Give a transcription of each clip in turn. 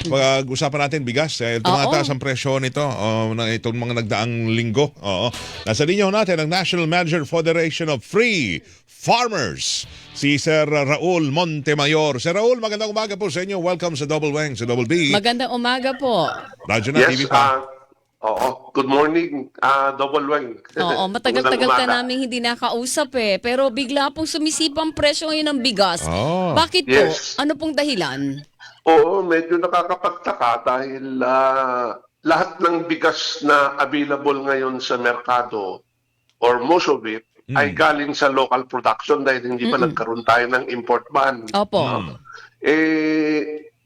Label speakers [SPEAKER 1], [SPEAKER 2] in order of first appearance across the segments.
[SPEAKER 1] pag-usapan natin bigas. Tumataas ang presyo nito itong mga nagdaang linggo. Oo. Nasa linya natin ang National Manager Federation of Free Farmers, si Sir Raul Montemayor. Sir Raul, magandang umaga po sa inyo. Welcome sa Double Wang, sa Double B.
[SPEAKER 2] Magandang umaga po.
[SPEAKER 1] Radyo na, TV pa.
[SPEAKER 3] Good morning, Double Wang.
[SPEAKER 2] Oo, matagal-tagal ka namin hindi nakausap Pero bigla pong sumisipang presyo ngayon ng bigas.
[SPEAKER 1] Oh.
[SPEAKER 2] Bakit po?
[SPEAKER 3] Yes.
[SPEAKER 2] Ano pong dahilan?
[SPEAKER 3] Oo, medyo nakakapagtaka dahil lahat ng bigas na available ngayon sa merkado, or most of it, ay galing sa local production dahil hindi pa nagkaroon tayo ng import ban.
[SPEAKER 2] Opo.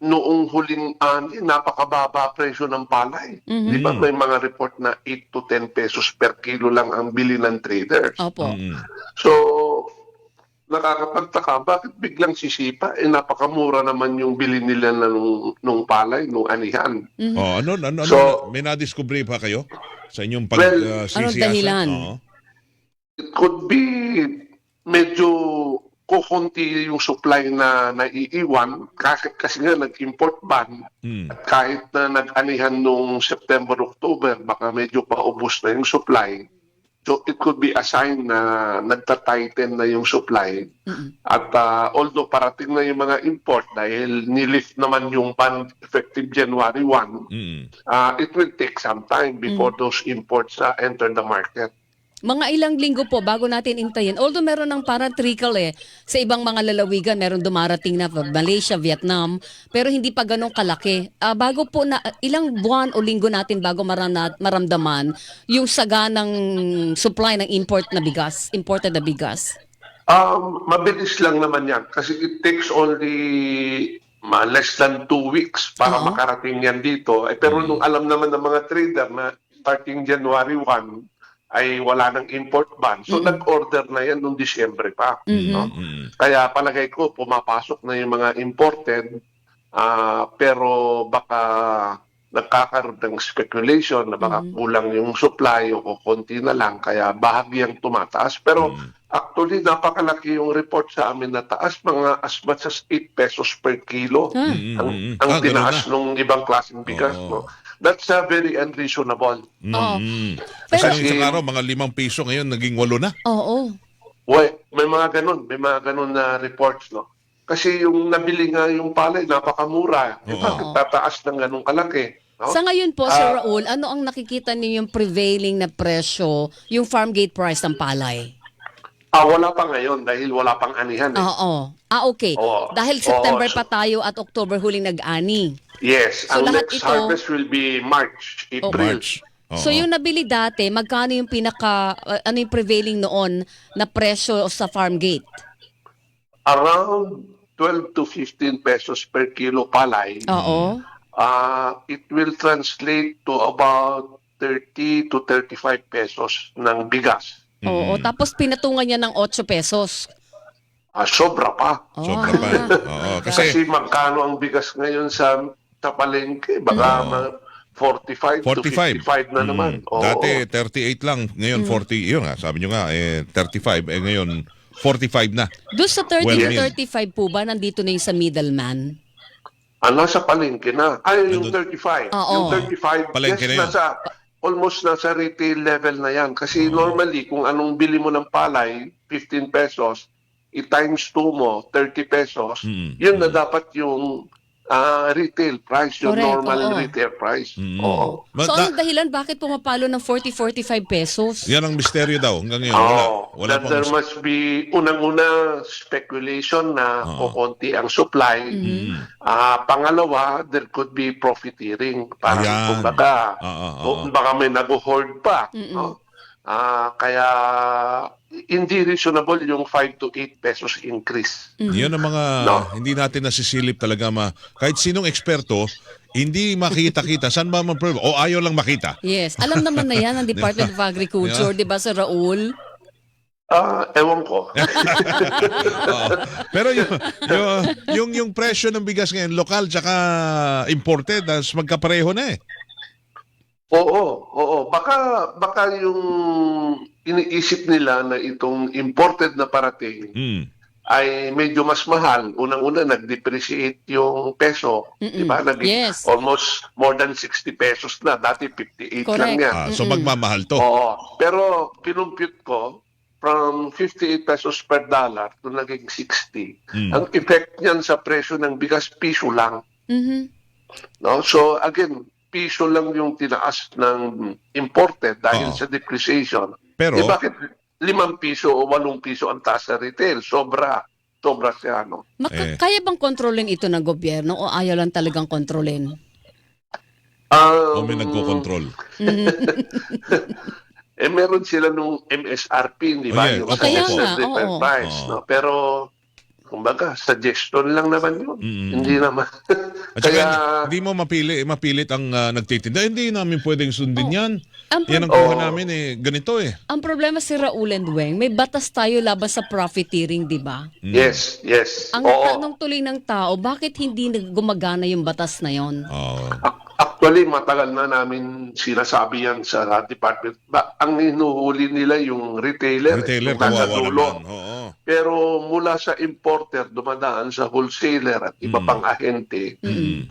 [SPEAKER 3] Noong huling ani, napakababa presyo ng palay. Di ba may mga report na 8 to 10 pesos per kilo lang ang bili ng traders.
[SPEAKER 2] Opo.
[SPEAKER 3] So, nakakapagtaka, bakit biglang sisipa? Napakamura naman yung bili nila nung palay, nung anihan.
[SPEAKER 1] So, may nadiscovery pa kayo sa inyong pagsisiyasat?
[SPEAKER 2] Anong dahilan?
[SPEAKER 3] It could be medyo kukunti yung supply na naiiwan kasi nga nag-import ban. At kahit na nag-anihan nung September, October, baka medyo paubos na yung supply. So it could be a sign na nagta-tighten na yung supply. At although parating na yung mga import dahil nilift naman yung ban effective January 1, it will take some time before those imports enter the market.
[SPEAKER 2] Mga ilang linggo po bago natin intayin. Although meron ng parang trickle sa ibang mga lalawigan, meron dumarating na Malaysia, Vietnam, pero hindi pa ganun kalaki. Bago po na ilang buwan o linggo natin bago maramdaman yung saganang supply ng imported na bigas.
[SPEAKER 3] Mabilis lang naman yan kasi it takes only less than 2 weeks para makarating yan dito. Pero nung alam naman ng mga trader na starting January 1, ay wala ng import ban. So nag-order na yan noong Disyembre pa. No? Kaya palagay ko, pumapasok na yung mga imported, pero baka nagkakaroon ng speculation na baka kulang yung supply o konti na lang, kaya bahagyang tumataas. Pero actually, napakalaki yung report sa amin na taas, mga as much as 8 pesos per kilo ang tinaas ng ibang klaseng bigas. No? That's very unreasonable.
[SPEAKER 1] Kasi isang araw, mga 5 piso ngayon, naging 8 na.
[SPEAKER 2] Oo.
[SPEAKER 3] May mga ganun na reports, no? Kasi yung nabili nga yung palay, napakamura. Bakit tataas ng ganun kalaki? No?
[SPEAKER 2] Sa ngayon po, Sir Raul, ano ang nakikita niyo yung prevailing na presyo, yung farm gate price ng palay?
[SPEAKER 3] Wala pa ngayon dahil wala pang anihan.
[SPEAKER 2] Oo. Okay. Dahil September pa tayo at October huling nag-ani.
[SPEAKER 3] Yes.
[SPEAKER 2] So
[SPEAKER 3] ang
[SPEAKER 2] lahat
[SPEAKER 3] next
[SPEAKER 2] ito,
[SPEAKER 3] harvest will be March, April.
[SPEAKER 2] So yung nabili dati, magkano yung ano yung prevailing noon na presyo sa farm gate?
[SPEAKER 3] Around 12 to 15 pesos per kilo palay.
[SPEAKER 2] Oo.
[SPEAKER 3] It will translate to about 30 to 35 pesos ng bigas.
[SPEAKER 2] Oo. Tapos pinatungan niya ng 8 pesos.
[SPEAKER 3] Sobra pa.
[SPEAKER 1] Sobra pa.
[SPEAKER 3] Kasi magkano ang bigas ngayon sa palengke? Baka 45 to 55 na naman.
[SPEAKER 1] Dati 38 lang, ngayon 40. Yun nga, sabi nyo nga, 35. Ngayon 45 na.
[SPEAKER 2] Doon sa 30 to 35 po ba, nandito na yung sa middleman?
[SPEAKER 3] Nasa palengke na. Yung 35. Yung 35,
[SPEAKER 1] palengke na yun.
[SPEAKER 3] Almost nasa retail level na yan. Kasi normally, kung anong bili mo ng palay, 15 pesos, i-times 2 mo, 30 pesos, yun na dapat yung retail price, yung normal retail price.
[SPEAKER 2] So anong dahilan bakit pumapalo ng 40-45 pesos?
[SPEAKER 1] Yan ang misteryo daw hanggang ngayon. Wala
[SPEAKER 3] There must be unang-una speculation na kukunti ang supply. Pangalawa, there could be profiteering. Parang kumbaga may nag-hoard pa. Kaya hindi reasonable yung 5 to 8 pesos increase.
[SPEAKER 1] Yan ang mga hindi natin nasisilip talaga. Kahit sinong eksperto, hindi makita-kita. Saan ba man-prove? O ayaw lang makita.
[SPEAKER 2] Yes. Alam naman na yan ang Department of Agriculture, di ba, Sir Raul?
[SPEAKER 3] Ewan ko.
[SPEAKER 1] Pero yung presyo ng bigas ngayon, lokal tsaka imported, magkapareho na
[SPEAKER 3] Oo. Baka yung iniisip nila na itong imported na parating ay medyo mas mahal. Unang-una, nag-depreciate yung peso. Di ba?
[SPEAKER 2] Yes.
[SPEAKER 3] Almost more than 60 pesos na. Dati 58 lang
[SPEAKER 2] Correct.
[SPEAKER 3] yan.
[SPEAKER 1] So magmamahal to.
[SPEAKER 3] Oo. Pero kinumpute ko, from 58 pesos per dollar to naging 60. Ang effect niyan sa presyo ng bigas, piso lang.
[SPEAKER 2] Mhm.
[SPEAKER 3] No? So again, piso lang yung tinaas ng imported dahil
[SPEAKER 1] Oo.
[SPEAKER 3] sa depreciation.
[SPEAKER 1] Pero-
[SPEAKER 3] bakit 5 piso o 8 piso ang taas sa retail? Sobra siya, no?
[SPEAKER 2] Kaya bang kontrolin ito ng gobyerno o ayaw lang talagang kontrolin?
[SPEAKER 1] O may nagko-control.
[SPEAKER 3] Meron sila nung MSRP, di ba?
[SPEAKER 1] Oh, yeah.
[SPEAKER 3] Yung
[SPEAKER 1] Opo,
[SPEAKER 3] suggested
[SPEAKER 2] opo.
[SPEAKER 3] retail
[SPEAKER 2] Oo.
[SPEAKER 3] price,
[SPEAKER 1] Oo.
[SPEAKER 3] no? Pero, kumbaga, suggestion lang naman yun. Hindi naman.
[SPEAKER 1] At saka,
[SPEAKER 3] Kaya,
[SPEAKER 1] hindi mo mapilit ang nagtitinda. Hindi namin pwedeng sundin yan.
[SPEAKER 2] Ang
[SPEAKER 1] Yan ang kuha namin ganito eh.
[SPEAKER 2] Ang problema si Raul and Weng, may batas tayo laban sa profiteering, di ba?
[SPEAKER 3] yes.
[SPEAKER 2] Ang
[SPEAKER 3] Oo.
[SPEAKER 2] tanong tuloy ng tao, bakit hindi gumagana yung batas na yon?
[SPEAKER 1] Oh.
[SPEAKER 3] Actually, matagal na namin sinasabi yan sa department. Ang hinuhuli nila yung retailer.
[SPEAKER 1] Retailer,
[SPEAKER 3] yung nasa
[SPEAKER 1] kawawa
[SPEAKER 3] dulo.
[SPEAKER 1] naman. Oo.
[SPEAKER 3] Pero mula sa importer, dumadaan sa wholesaler at iba pang ahente,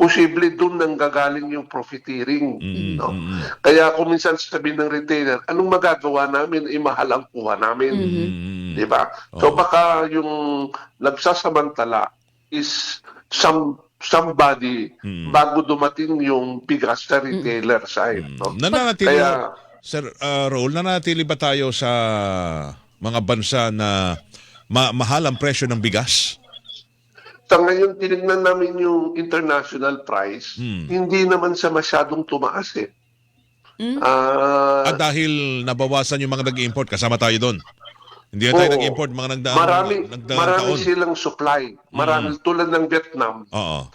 [SPEAKER 3] posible doon nang gagaling yung profiteering. No? Kaya kung minsan sabihin ng retailer, anong magagawa namin? Mahal ang kuha namin. Di ba? So baka yung nagsasamantala is somebody bago dumating yung bigas sa retailer side. No?
[SPEAKER 1] Nananatili,
[SPEAKER 3] Kaya,
[SPEAKER 1] Sir Raul, nananatili ba tayo sa mga bansa na mahal ang presyo ng bigas?
[SPEAKER 3] sa ngayon, tinignan namin yung international price, hindi naman sa masyadong tumaas eh.
[SPEAKER 1] At dahil nabawasan yung mga nag-import, kasama tayo doon. Hindi na tayo
[SPEAKER 3] Oo.
[SPEAKER 1] nag-import mga
[SPEAKER 3] Marami
[SPEAKER 1] nagdaang taon.
[SPEAKER 3] silang supply. Marami tulad ng Vietnam.
[SPEAKER 1] Oo.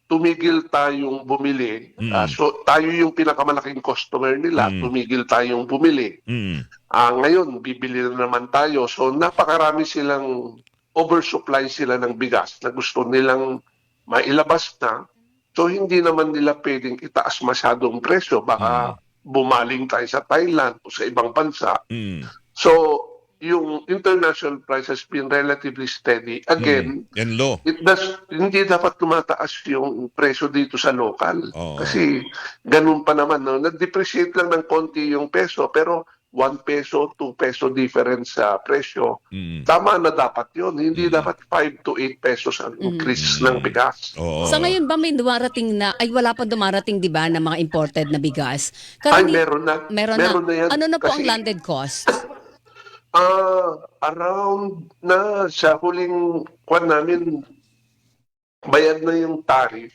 [SPEAKER 3] Tumigil tayong bumili. So tayo yung pinakamalaking customer nila. Tumigil tayong bumili. Ngayon, bibili na naman tayo. So napakarami silang oversupply sila ng bigas na gusto nilang mailabas na. So hindi naman nila pwedeng itaas masyadong presyo. Baka bumaling tayo sa Thailand o sa ibang bansa. So yung international price has been relatively steady. Again,
[SPEAKER 1] Yan low.
[SPEAKER 3] hindi dapat tumataas yung presyo dito sa local.
[SPEAKER 1] Oo.
[SPEAKER 3] Kasi ganun pa naman. No? Nag-depreciate lang ng konti yung peso, pero 1 peso, 2 peso difference sa presyo. Tama na dapat yun. Hindi dapat 5 to 8 pesos ang increase ng bigas.
[SPEAKER 1] Oo.
[SPEAKER 2] Sa ngayon ba may dumarating na, ay wala pa dumarating, di ba, na mga imported na bigas?
[SPEAKER 3] Ay, meron na.
[SPEAKER 2] Meron
[SPEAKER 3] Meron na yan.
[SPEAKER 2] Ano na po ang
[SPEAKER 3] Kasi-
[SPEAKER 2] landed cost?
[SPEAKER 3] Around na sa huling kwan namin, bayad na yung tariff,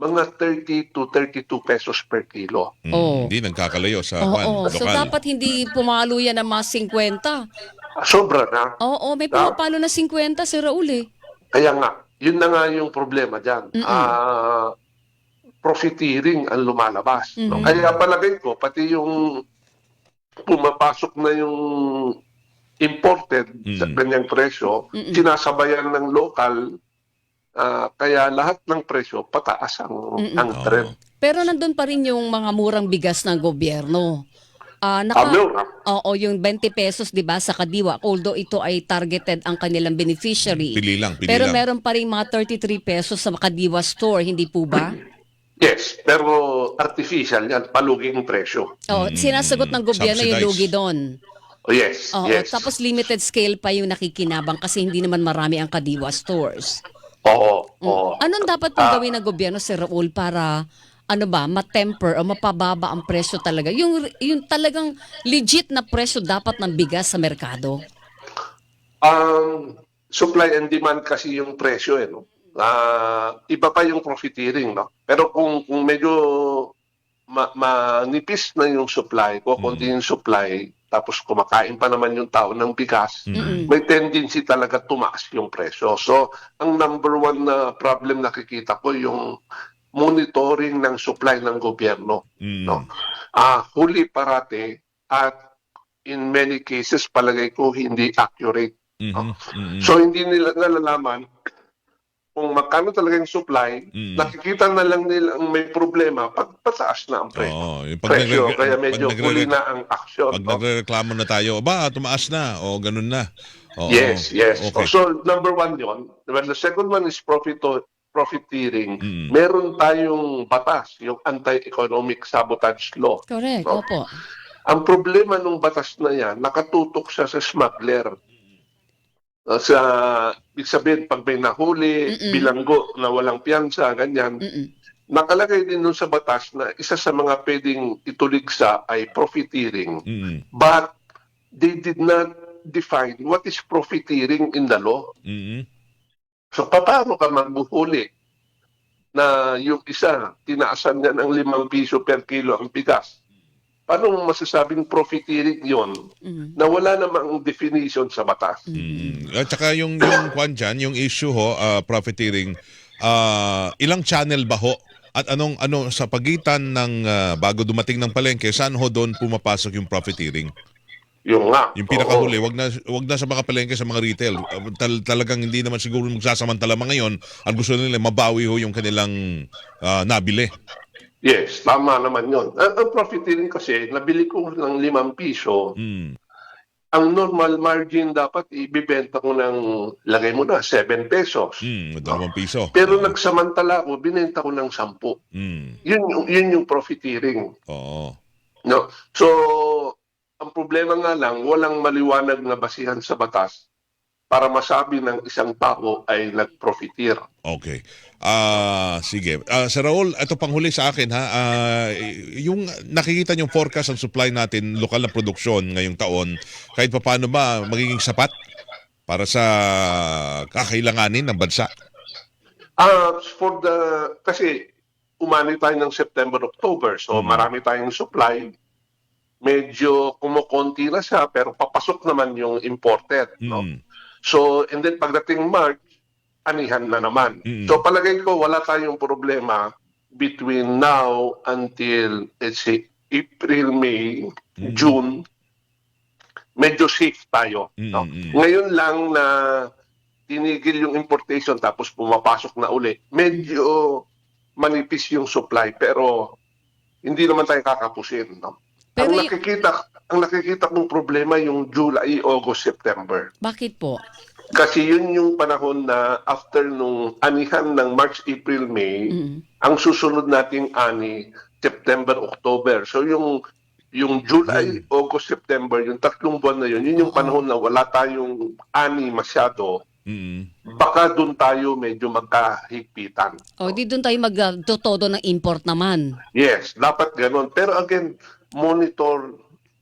[SPEAKER 3] mga 30 to 32 pesos per kilo.
[SPEAKER 2] Oo.
[SPEAKER 1] Hindi nagkakalayo sa
[SPEAKER 2] Oo,
[SPEAKER 1] lokal.
[SPEAKER 2] so dapat hindi pumalo yan ng mga 50.
[SPEAKER 3] Sobra na.
[SPEAKER 2] Oo, may pumapalo na 50 si Raul eh.
[SPEAKER 3] Kaya nga, yun na nga yung problema dyan. Profiteering ang lumalabas. No? Kaya palagay ko, pati yung pumapasok na yung imported sa ganyang presyo, sinasabayan ng local, kaya lahat ng presyo pataas ang trend.
[SPEAKER 2] Pero nandun pa rin yung mga murang bigas ng gobyerno.
[SPEAKER 3] Mura.
[SPEAKER 2] Oo, yung 20 pesos 'di ba sa Kadiwa, although ito ay targeted ang kanilang beneficiary.
[SPEAKER 1] Pili lang.
[SPEAKER 2] Pero meron pa rin mga 33 pesos sa Kadiwa store, hindi po ba?
[SPEAKER 3] Yes, pero artificial yan, paluging presyo.
[SPEAKER 2] Oh, sinasagot ng gobyerno yung
[SPEAKER 1] Subsidized.
[SPEAKER 2] lugi doon.
[SPEAKER 3] Oh, yes,
[SPEAKER 2] Oo,
[SPEAKER 3] yes.
[SPEAKER 2] tapos limited scale pa yung nakikinabang kasi hindi naman marami ang Kadiwa stores.
[SPEAKER 3] Oo, oo.
[SPEAKER 2] Anong dapat pong gawin ng gobyerno, Sir Raul, para ma-temper o mapababa ang presyo talaga? Yung talagang legit na presyo dapat ng bigas sa merkado.
[SPEAKER 3] Supply and demand kasi yung presyo eh, no? Iba pa yung profiteering, no? Pero kung medyo manipis na yung supply, kukunti yung supply, tapos kumakain pa naman yung tao ng bigas, may tendency talaga tumaas yung presyo. So, ang number one na problem nakikita ko yung monitoring ng supply ng gobyerno. No? Huli parate at in many cases palagay ko hindi accurate. No? So, hindi nila nalalaman kung magkano talaga yung supply, nakikita na lang nila ang may problema pag pataas na ang presyo.
[SPEAKER 1] Oo, yung
[SPEAKER 3] Presyo, kaya medyo huli na ang action.
[SPEAKER 1] Pag
[SPEAKER 3] no?
[SPEAKER 1] nagreklamo na tayo, tumaas na, o ganun na. Oo.
[SPEAKER 3] Yes, yes.
[SPEAKER 1] Okay.
[SPEAKER 3] So, number one yon. Well, the second one is profiteering.
[SPEAKER 1] Mm.
[SPEAKER 3] Meron tayong batas, yung anti-economic sabotage law.
[SPEAKER 2] Correct,
[SPEAKER 3] No?
[SPEAKER 2] opo.
[SPEAKER 3] Ang problema ng batas na yan, nakatutok siya sa smuggler. Sa, ibig sabihin, pag may nahuli, bilanggo na walang piyansa, ganyan, nakalagay din nun sa batas na isa sa mga pwedeng ituligsa ay profiteering.
[SPEAKER 1] Mm.
[SPEAKER 3] But they did not define what is profiteering in the law.
[SPEAKER 1] Mm.
[SPEAKER 3] So, paano ka magbuhuli na yung isa, tinaasan niya ng 5 piso per kilo ang bigas? Paano mo masasabing profiteering yon na wala namang definition sa batas?
[SPEAKER 1] At saka yung kwan dyan, yung issue ho, profiteering, ilang channel ba ho? At ano sa pagitan ng bago dumating ng palengke, saan ho doon pumapasok yung profiteering?
[SPEAKER 3] Yung nga.
[SPEAKER 1] Yung pinakahuli, wag na sa mga palengke, sa mga retail. Talagang hindi naman siguro magsasamantala mga ngayon. Ang gusto nila mabawi ho yung kanilang nabili.
[SPEAKER 3] Yes, tama naman yun. Ang profiteering kasi, nabili ko ng 5 piso, ang normal margin dapat ibibenta ko ng, lagay mo na, 7 pesos.
[SPEAKER 1] 2 piso.
[SPEAKER 3] Pero nagsamantala ko, binenta ko ng 10. Yun yung profiteering.
[SPEAKER 1] Oo.
[SPEAKER 3] No? So, ang problema nga lang, walang maliwanag na basihan sa batas para masabi ng isang tao ay nag-profiteer.
[SPEAKER 1] Okay. Sige. Sir Raul, ito panghuli sa akin ha. Yung nakikita yung forecast ng supply natin, lokal na produksyon ngayong taon, kahit paano ba magiging sapat para sa kakailanganin ng bansa?
[SPEAKER 3] Kasi umani tayo ng September, October, so marami tayong supply. Medyo kumukonti na siya, pero papasok naman yung imported. No? So, and then pagdating March, anihan na naman. So, palagay ko, wala tayong problema between now until, let's say, April, May, June. Medyo safe tayo. No? Ngayon lang na tinigil yung importation tapos pumapasok na uli. Medyo manipis yung supply, pero hindi naman tayo kakapusin. No?
[SPEAKER 2] Pero
[SPEAKER 3] ang nakikita kong problema yung July, August, September.
[SPEAKER 2] Bakit po?
[SPEAKER 3] Kasi yun yung panahon na after nung anihan ng March, April, May, ang susunod nating ani, September, October. So yung July, August, September, yung 3 buwan na yun yung panahon na wala tayong ani masyado. Baka doon tayo medyo magkahigpitan.
[SPEAKER 2] Di doon tayo magtotodo ng import naman.
[SPEAKER 3] Yes, dapat ganun. Pero again, monitor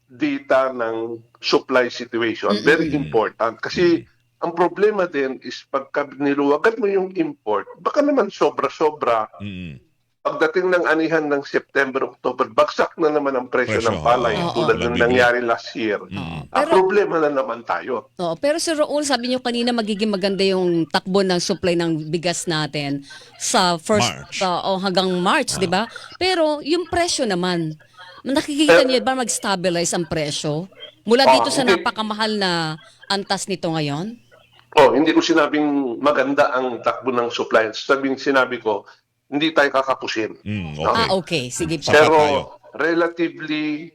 [SPEAKER 3] data ng supply situation. Very important. Kasi ang problema din is pagka niluwagan mo yung import, baka naman sobra-sobra. Pagdating ng anihan ng September, October, bagsak na naman ang presyo ng palay tulad ng nangyari last year. Ang problema na naman tayo.
[SPEAKER 2] Pero Sir Raul, sabi niyo kanina magiging maganda yung takbo ng supply ng bigas natin sa
[SPEAKER 1] March.
[SPEAKER 2] hanggang March, di ba? Pero yung presyo naman, nakikita niyo ba mag-stabilize ang presyo? Mula dito sa napakamahal na antas nito ngayon?
[SPEAKER 3] Hindi ko sinabing maganda ang takbo ng supply. Sinabi ko, hindi tayo kakapusin.
[SPEAKER 1] Okay.
[SPEAKER 2] Okay. Sige po.
[SPEAKER 3] Pero
[SPEAKER 1] tayo.
[SPEAKER 3] relatively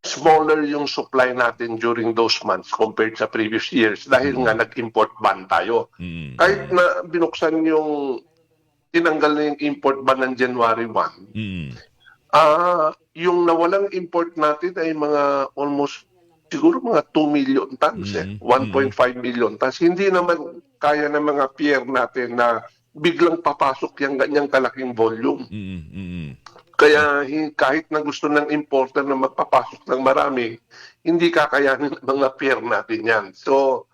[SPEAKER 3] smaller yung supply natin during those months compared sa previous years dahil nga nag-import ban tayo. Kahit na binuksan tinanggal na yung import ban ng January 1, yung nawalang import natin ay mga almost siguro mga 2 million tons, 1.5 million tons. Hindi naman kaya ng mga peer natin na biglang papasok yung ganyang kalaking volume. Kaya kahit na gusto ng importer na magpapasok ng marami, hindi kakayanin ng mga peer natin yan. So,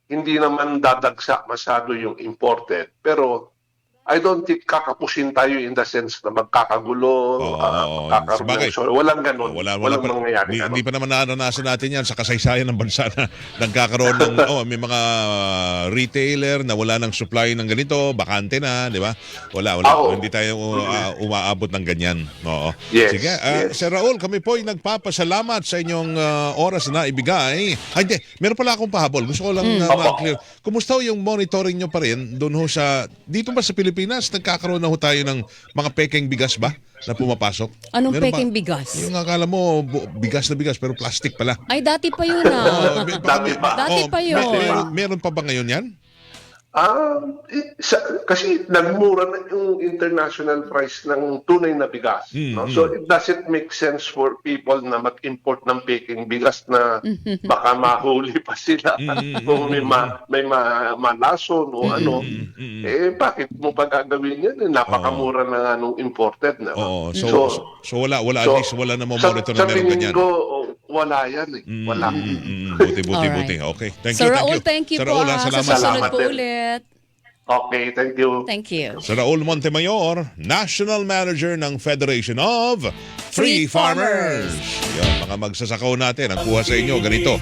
[SPEAKER 3] hindi naman dadagsa masyado yung imported. Pero, I don't think kakapusin tayo in the sense na magkakagulo, magkakaroon. So, walang ganun. Walang mangyayari.
[SPEAKER 1] Hindi pa naman naranasan natin yan sa kasaysayan ng bansa na nagkakaroon ng may mga retailer na wala ng supply ng ganito, bakante na, di ba? Wala. Hindi tayo umaabot ng ganyan. Oo.
[SPEAKER 3] Yes,
[SPEAKER 1] Sige,
[SPEAKER 3] yes.
[SPEAKER 1] Sir Raul, kami po ay nagpapasalamat sa inyong oras na ibigay. Hindi, meron pala akong pahabol. Gusto ko lang ma-clear. Kumusta yung monitoring nyo pa rin doon ho dito ba sa Pilipinas Pilipinas, nagkakaroon na ho tayo ng mga pekeng bigas ba na pumapasok?
[SPEAKER 2] Anong
[SPEAKER 1] Meron ba?
[SPEAKER 2] peking bigas?
[SPEAKER 1] Yung akala mo, bigas na bigas, pero plastic pala.
[SPEAKER 2] Ay, dati pa yun
[SPEAKER 3] Dati pa.
[SPEAKER 2] Dati pa yun.
[SPEAKER 1] Meron pa ba ngayon yan?
[SPEAKER 3] Kasi nagmura na yung international price ng tunay na bigas. No? So it doesn't make sense for people na mag-import ng peking bigas na baka mahuli pa sila kung may malason o ano. Bakit mo pa gagawin yan? Napakamura na nga nung imported. Na.
[SPEAKER 1] Oo. So wala at least wala na monitor na meron ganyan.
[SPEAKER 3] Sa tingin ko, wala yan eh. Wala.
[SPEAKER 1] Buti. Okay. Thank you.
[SPEAKER 2] Sir Raul, thank you
[SPEAKER 1] Sir
[SPEAKER 2] po.
[SPEAKER 1] Raul,
[SPEAKER 2] Sa
[SPEAKER 1] salamat.
[SPEAKER 2] susunod
[SPEAKER 3] Salamat
[SPEAKER 2] po
[SPEAKER 3] din.
[SPEAKER 2] ulit.
[SPEAKER 3] Okay, thank you.
[SPEAKER 2] Thank you.
[SPEAKER 1] Sir Raul Montemayor, National Manager ng Federation of Free
[SPEAKER 2] Free Farmers.
[SPEAKER 1] Farmers. Yan, mga magsasakaw natin, ang kuha sa inyo, ganito.